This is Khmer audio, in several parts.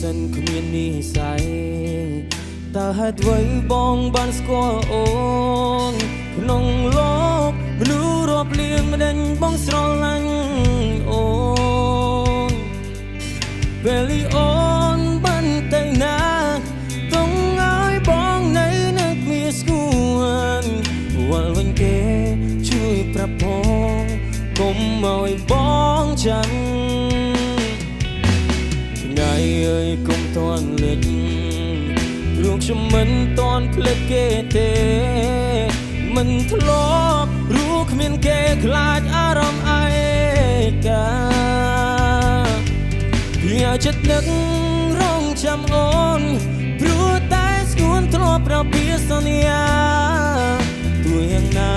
សិនគ្មាននិស័យតើហេតុអ្វីបងបានស្គាល់អូនក្នុងលោកមនុស្សរាប់លានមិនដេញបងស្រឡាញ់អូនពេលអូនបានទៅណាต้องឲ្យបងនៅនឹកមានស្គួនវល់វិញគេជួយប្រាប់ផងកុំឲ្យបងចាំថ្ងៃអើយកុំតន់លេចព្រោះខ្ញុំមិនតន់ភ្លេចគេទេមិនធ្លាប់รู้គ្មានគេខ្លាចអារម្មណ៍ឯកាវាចិត្តនឹករងចាំអូនព្រោះតែស្គួនធ្លាប់ប្រពីសន្យាទោះយ៉ាងណា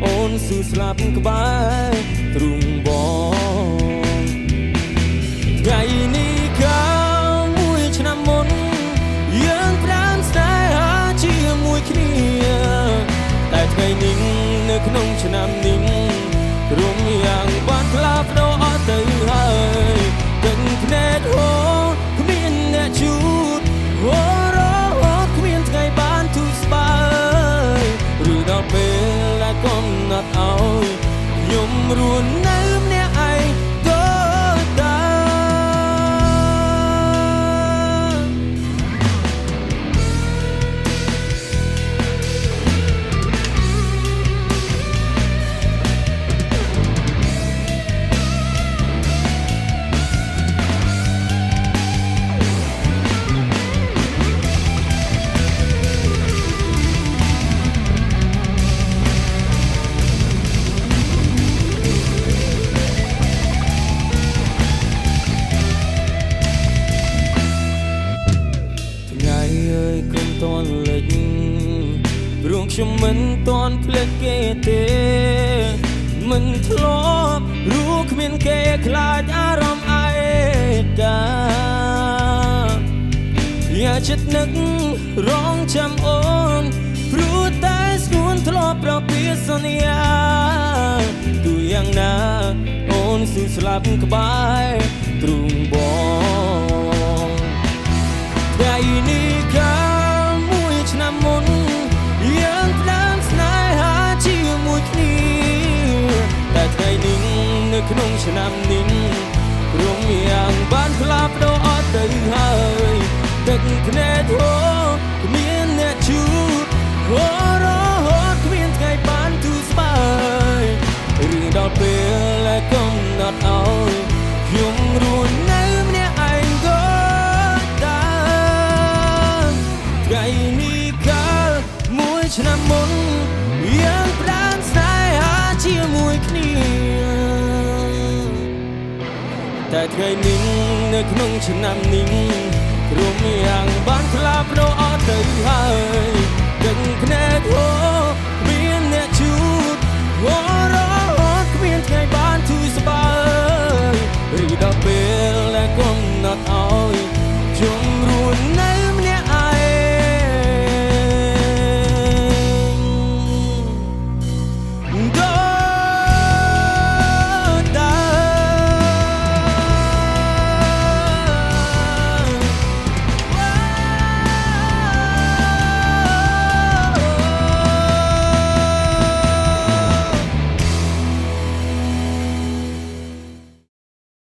អូនស៊ូស្លាប់ក្បែរទ្រូងបងថ្ងៃនេះកាលមួយឆ្នាំមុនយើងប្រាំស្នេហាជាមួយគ្នាតែថ្ងៃនេះនៅក្នុងឆ្នាំនេះរំយ៉ាងបានផ្លាស់ប្ដូរអត់ទៅហើយទាំងភ្នែកហូរគ្មានអ្នកជូតហូររហូតគ្មានថ្ងៃបានទូស្បើយឬដល់ពេលដែលកំណត់ឲ្យខ្ញុំរស់នៅម្នាក់ឯងក៏តន់លេចព្រោះខ្ញុំមិនតន់ភ្លេចគេទេមិនធ្លាប់รู้គ្មានគេខ្លាចអារម្មណ៍ឯកាយ៉ាចិត្តនឹករងចាំអូនព្រោះតែស្គួនធ្លាប់ប្រពីសន្យាទោះយ៉ាងណាអូនស៊ូស្លាប់ក្បែរទ្រូងបងថ្ងៃនេះកាឆ្នាំមុនយើងផ្ដើមស្នេហាជាមួយគ្នាតែថ្ងៃនេះនៅក្នុងឆ្នាំនេះរំយ៉ាងបានផ្លាស់ប្ដូរអត់ទៅហើយទឹកភ្នែកហូរគ្មានអ្នកជូតហូររហូតគ្មានថ្ងៃបានទូស្បើយឬដល់ពេលដែលកំណត់ឲ្យខ្ញុំរស់នៅម្នាក់ឯងក៏តាមថ្ងៃនេះឆ្នាំមុនយើងផ្ដើមស្នេហាជាមួយគ្នាតែថ្ងៃនេះនៅក្នុងឆ្នាំនេះរំយ៉ាងបានផ្លាស់ប្ដូរអត់ទៅហើយទាំងភ្នែកហូរ